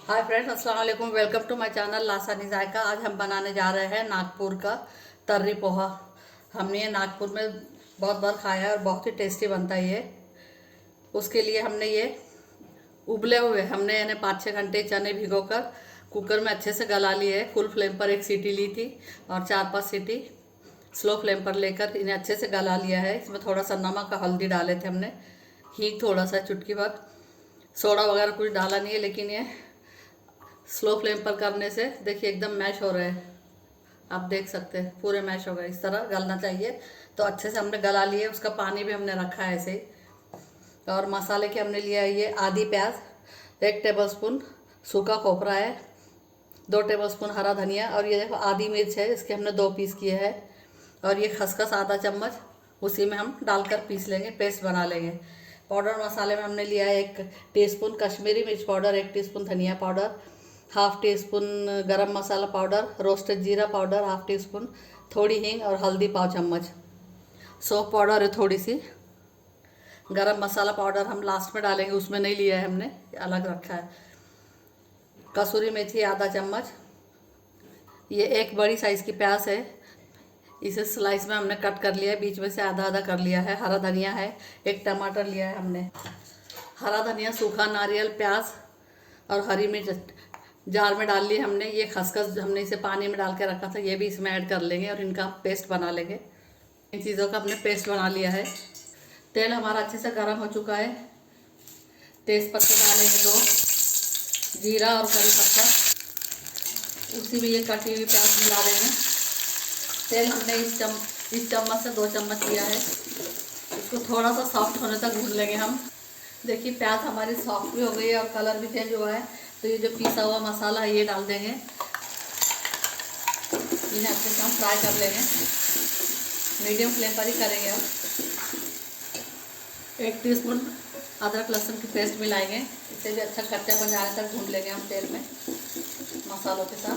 Hi friends, अस्सलाम वालेकुम। Welcome to my channel लासानी जायका। आज हम बनाने जा रहे हैं नागपुर का तर्री पोहा। हमने ये नागपुर में बहुत बार खाया है और बहुत ही टेस्टी बनता है ये। उसके लिए हमने ये उबले हुए हमने यानी 5-6 घंटे चने भिगोकर कुकर में अच्छे से गला लिए है। फुल फ्लेम पर एक सीटी ली थी और 4-5 सीटी स्लो फ्लेम पर लेकर इन्हें अच्छे से गला लिया है। इसमें थोड़ा सा नमक और हल्दी डाले थे हमने, हींग थोड़ा सा, चुटकी भर, सोडा वगैरह कुछ डाला नहीं है। लेकिन ये स्लो फ्लेम पर करने से देखिए एकदम मैश हो रहे हैं। आप देख सकते हैं पूरे मैश हो गए, इस तरह गलना चाहिए। तो अच्छे से हमने गला लिए, उसका पानी भी हमने रखा है ऐसे ही। और मसाले के हमने लिया है ये आधी प्याज, 1 टेबलस्पून सूखा खोपरा है, 2 टेबलस्पून हरा धनिया, और ये देखो आधी मिर्च है, इसके हमने 2 पीस किए हैं। और ये खसखस आधा चम्मच उसी में हम डालकर पीस लेंगे, पेस्ट बना लेंगे। पाउडर मसाले में हमने लिया है 1 टीस्पून कश्मीरी मिर्च पाउडर, 1 टीस्पून धनिया पाउडर, हाफ टी स्पून गरम मसाला पाउडर, रोस्टेड जीरा पाउडर हाफ टी स्पून, थोड़ी हींग और हल्दी पाव चम्मच, सौंफ पाउडर है थोड़ी सी। गरम मसाला पाउडर हम लास्ट में डालेंगे, उसमें नहीं लिया है हमने, अलग रखा है। कसूरी मेथी आधा चम्मच। ये एक बड़ी साइज़ की प्याज है, इसे स्लाइस में हमने कट कर लिया है, बीच में से आधा आधा कर लिया है। हरा धनिया है, 1 टमाटर लिया है हमने। हरा धनिया, सूखा नारियल, प्याज और हरी मिर्च जार में डाल लिए हमने। ये खसखस हमने इसे पानी में डाल के रखा था, ये भी इसमें ऐड कर लेंगे और इनका पेस्ट बना लेंगे। इन चीज़ों का हमने पेस्ट बना लिया है। तेल हमारा अच्छे से गर्म हो चुका है। तेज़ पत्ते डालेंगे 2, जीरा और करी पत्ता, उसी में ये कटी हुई प्याज मिला देंगे। तेल हमने इस चम्मच से 2 चम्मच लिया है। इसको थोड़ा सा सॉफ्ट होने तक भून लेंगे हम। देखिए प्याज हमारी सॉफ्ट भी हो गई है और कलर भी चेंज हुआ है। तो ये जो पिसा हुआ मसाला है ये डाल देंगे, इन्हें अच्छे से हम फ्राई कर लेंगे। मीडियम फ्लेम पर ही करेंगे अब। 1 टीस्पून अदरक लहसुन की पेस्ट मिलाएंगे, इसे भी अच्छा कच्चापन जाने तक भून लेंगे हम तेल में मसालों के साथ।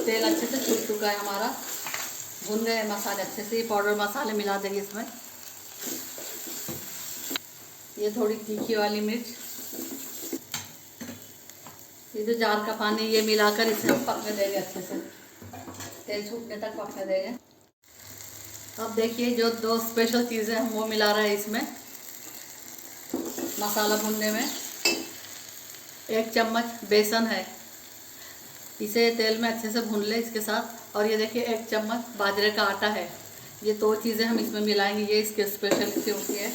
तेल अच्छे से छूट चुका है हमारा, भून गए मसाले अच्छे से। पाउडर मसाले मिला देंगे इसमें। ये थोड़ी तीखी वाली मिर्च, ये जो जार का पानी, ये मिलाकर इसे हम पकने देंगे अच्छे से, तेल छूटने तक पकने देंगे। अब देखिए जो 2 स्पेशल चीज़ें हम वो मिला रहे हैं इसमें मसाला भूनने में। 1 चम्मच बेसन है, इसे तेल में अच्छे से भून ले इसके साथ। और ये देखिए 1 चम्मच बाजरे का आटा है। ये 2 चीज़ें हम इसमें मिलाएंगे, ये इसकी स्पेशलिटी होती है।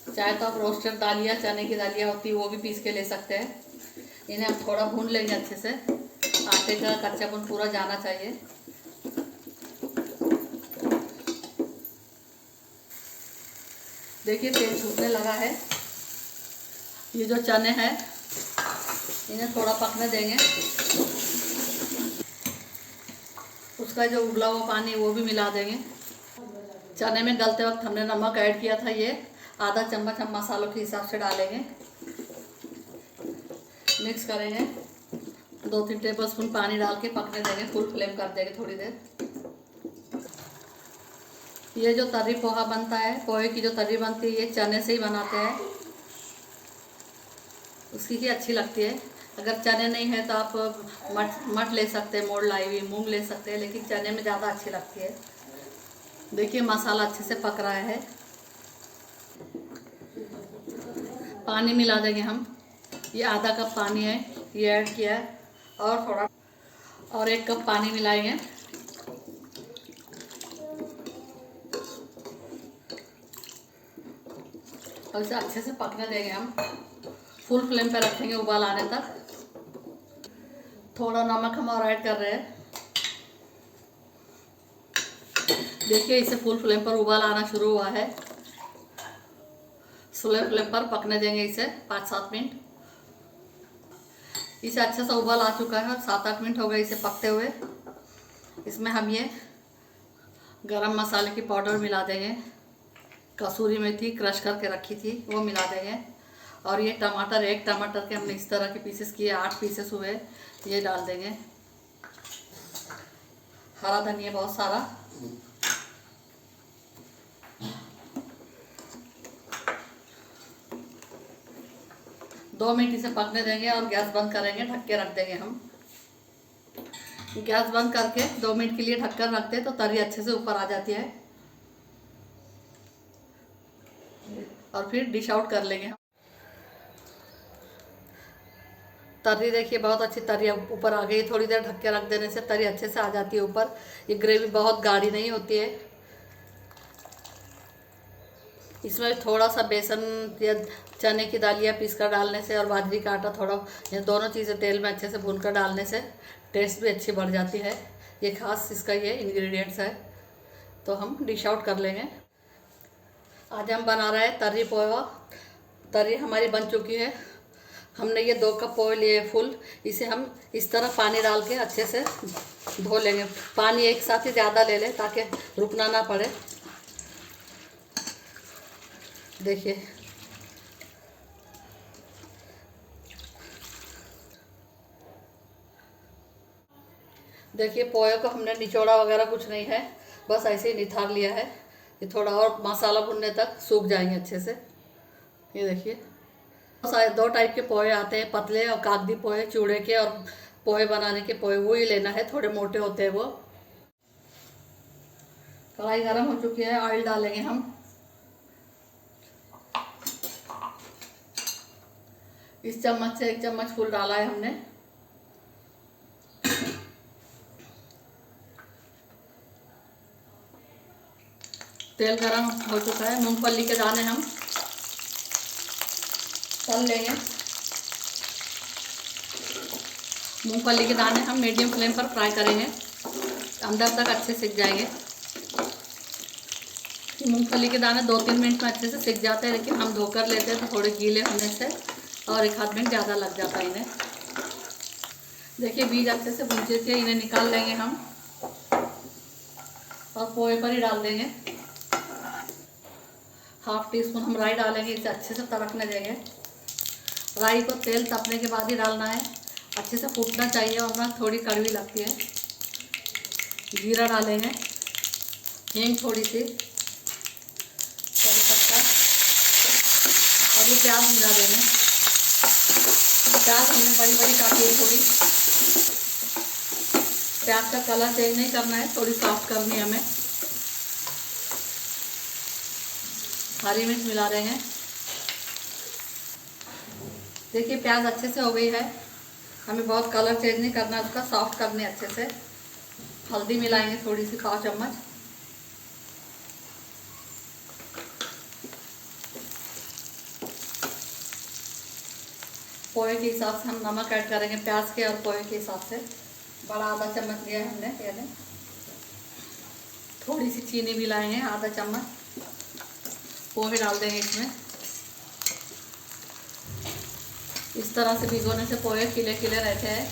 चाहे तो आप रोस्टेड दालिया, चने की दालियाँ होती है, वो भी पीस के ले सकते हैं। इन्हें हम थोड़ा भून लेंगे अच्छे से, आटे का कच्चापन पूरा जाना चाहिए। देखिए तेल छूटने लगा है। ये जो चने हैं इन्हें थोड़ा पकने देंगे। उसका जो उबला हुआ पानी वो भी मिला देंगे। चने में गलते वक्त हमने नमक ऐड किया था, ये आधा चम्मच हम मसालों के हिसाब से डालेंगे। मिक्स करेंगे, 2-3 टेबलस्पून पानी डाल के पकने देंगे, फुल फ्लेम कर देंगे थोड़ी देर। ये जो तर्री पोहा बनता है, पोहे की जो तर्री बनती है, ये चने से ही बनाते हैं, उसकी ही अच्छी लगती है। अगर चने नहीं है तो आप मट ले सकते हैं, मोड़ लाई हुई मूंग ले सकते हैं, लेकिन चने में ज़्यादा अच्छी लगती है। देखिए मसाला अच्छे से पक रहा है। पानी मिला देंगे हम, ये आधा कप पानी है, ये ऐड किया है। और थोड़ा और 1 कप पानी मिलाएंगे। और इसे अच्छे से पकने देंगे हम, फुल फ्लेम पे रखेंगे उबाल आने तक। थोड़ा नमक हम और ऐड कर रहे हैं। देखिए इसे फुल फ्लेम पर उबाल आना शुरू हुआ है। स्लो फ्लेम पर पकने देंगे इसे 5-7 मिनट। इसे अच्छे से उबाल आ चुका है, 7-8 मिनट हो गए इसे पकते हुए। इसमें हम ये गरम मसाले की पाउडर मिला देंगे, कसूरी मेथी क्रश करके रखी थी वो मिला देंगे। और ये टमाटर, 1 टमाटर के हमने इस तरह के पीसेस किए, 8 पीसेस हुए, ये डाल देंगे। हरा धनिया बहुत सारा, 2 मिनट इसे पकने देंगे और गैस बंद करेंगे, ढक के रख देंगे हम। गैस बंद करके 2 मिनट के लिए ढककर रखते हैं तो तरी अच्छे से ऊपर आ जाती है। और फिर डिश आउट कर लेंगे हम। तरी देखिए बहुत अच्छी तरी ऊपर आ गई। थोड़ी देर ढक के रख देने से तरी अच्छे से आ जाती है ऊपर। ये ग्रेवी बहुत गाढ़ी नहीं होती है। इसमें थोड़ा सा बेसन या चने की दाल या पीस कर डालने से और बाजरी का आटा थोड़ा, ये दोनों चीज़ें तेल में अच्छे से भून कर डालने से टेस्ट भी अच्छी बढ़ जाती है। ये खास इसका ये इंग्रेडिएंट्स है। तो हम डिश आउट कर लेंगे। आज हम बना रहे हैं तर्री पोहा। तर्री हमारी बन चुकी है। हमने ये 2 कप पोहे लिए फुल। इसे हम इस तरह पानी डाल के अच्छे से धो लेंगे। पानी एक साथ ही ज़्यादा ले लें ताकि रुकना ना पड़े। देखिए देखिए पोहे को हमने निचोड़ा वगैरह कुछ नहीं है, बस ऐसे ही निथार लिया है। ये थोड़ा और मसाला भुनने तक सूख जाएंगे अच्छे से। ये देखिए 2 टाइप के पोहे आते हैं, पतले और कागदी पोहे, चूड़े के और पोहे बनाने के पोहे, वो ही लेना है। थोड़े मोटे होते हैं वो। कढ़ाई गर्म हो चुकी है, ऑयल डालेंगे हम। इस चम्मच से 1 चम्मच फुल डाला है हमने। तेल गरम हो चुका है। मूंगफली के दाने हम तल लेंगे। मूंगफली के दाने हम मीडियम फ्लेम पर फ्राई करेंगे, अंदर तक अच्छे सिक जाएंगे। मूंगफली के दाने 2-3 मिनट में अच्छे से सिक जाते हैं, लेकिन हम धोकर लेते हैं तो थोड़े गीले होने से और 1 आध मिनट ज़्यादा लग जाता है इन्हें। देखिए बीज अच्छे से भून चुके हैं, इन्हें निकाल लेंगे हम और पोहे पर ही डाल देंगे। 1/2 टीस्पून हम राई डालेंगे, इसे अच्छे से तड़कने देंगे। राई को तेल तपने के बाद ही डालना है, अच्छे से फूटना चाहिए वरना थोड़ी कड़वी लगती है। जीरा डालेंगे, हींग थोड़ी सी, करी पत्ता और ये प्याज मिला देंगे। प्याज हमने बड़ी बड़ी काटी है थोड़ी। प्याज का कलर चेंज नहीं करना है, थोड़ी सॉफ्ट करनी है हमें। हरी मिर्च मिला देंगे। देखिए प्याज अच्छे से हो गई है। हमें बहुत कलर चेंज नहीं करना है उसका, सॉफ्ट करनी है अच्छे से। हल्दी मिलाएंगे थोड़ी सी, 1/4 चम्मच। पोहे के हिसाब से हम नमक ऐड करेंगे, प्याज के और पोहे के हिसाब से। बड़ा आधा चम्मच लिया है हमने यानी। थोड़ी सी चीनी मिलाएंगे, आधा चम्मच। पोहे डाल देंगे इसमें। इस तरह से भिगोने से पोहे खिले खिले रहते हैं,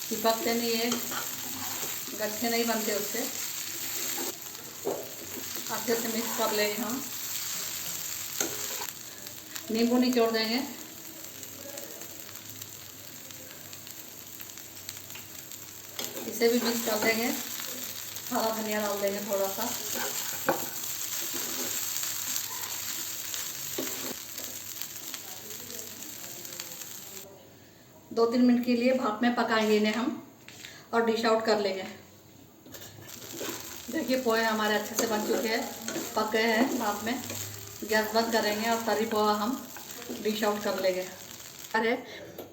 चिपकते नहीं है, गट्ठे नहीं बनते उससे। अच्छे से मिक्स कर लेंगे हम। नींबू निचोड़ देंगे। इसे भी मिक्स कर देंगे। हरा धनिया डाल देंगे थोड़ा सा। दो 3 मिनट के लिए भाप में पकाएंगे इन्हें हम और डिश आउट कर लेंगे। देखिए पोहे हमारे अच्छे से बन चुके हैं, पक गए हैं भाप में। गैस बंद करेंगे और तरी पोहा हम डिश आउट कर लेंगे। अरे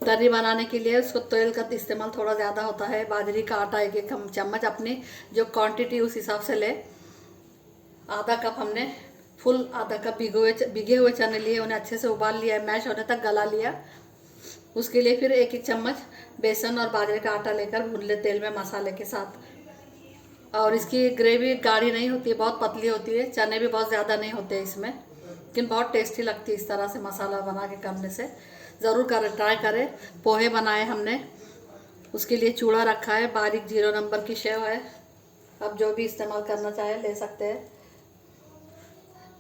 तरी बनाने के लिए उसको तेल का इस्तेमाल थोड़ा ज़्यादा होता है। बाजरी का आटा 1 चम्मच, अपनी जो क्वांटिटी उस हिसाब से ले। आधा कप हमने फुल आधा कप भिगे हुए चने लिए, उन्हें अच्छे से उबाल लिया है, मैश होने तक गला लिया। उसके लिए फिर 1 चम्मच बेसन और बाजरे का आटा लेकर भून ले तेल में मसाले के साथ। और इसकी ग्रेवी गाढ़ी नहीं होती है, बहुत पतली होती है। चने भी बहुत ज़्यादा नहीं होते इसमें, लेकिन बहुत टेस्टी लगती है इस तरह से मसाला बना के करने से। ज़रूर ट्राई करें। पोहे बनाए हमने, उसके लिए चूड़ा रखा है, बारीक 0 नंबर की शेव है। अब जो भी इस्तेमाल करना चाहे ले सकते हैं।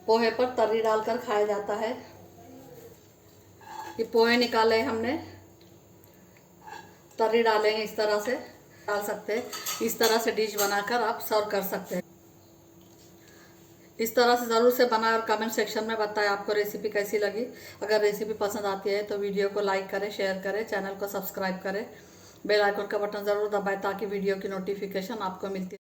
पोहे पर तरी डालकर खाया जाता है। ये पोहे निकाले हमने, तरी डालेंगे इस तरह से, डाल सकते हैं। इस तरह से डिश बनाकर आप सर्व कर सकते हैं। इस तरह से ज़रूर से बनाएं और कमेंट सेक्शन में बताएं आपको रेसिपी कैसी लगी। अगर रेसिपी पसंद आती है तो वीडियो को लाइक करें, शेयर करें, चैनल को सब्सक्राइब करें, बेल आइकन का बटन ज़रूर दबाएं ताकि वीडियो की नोटिफिकेशन आपको मिलती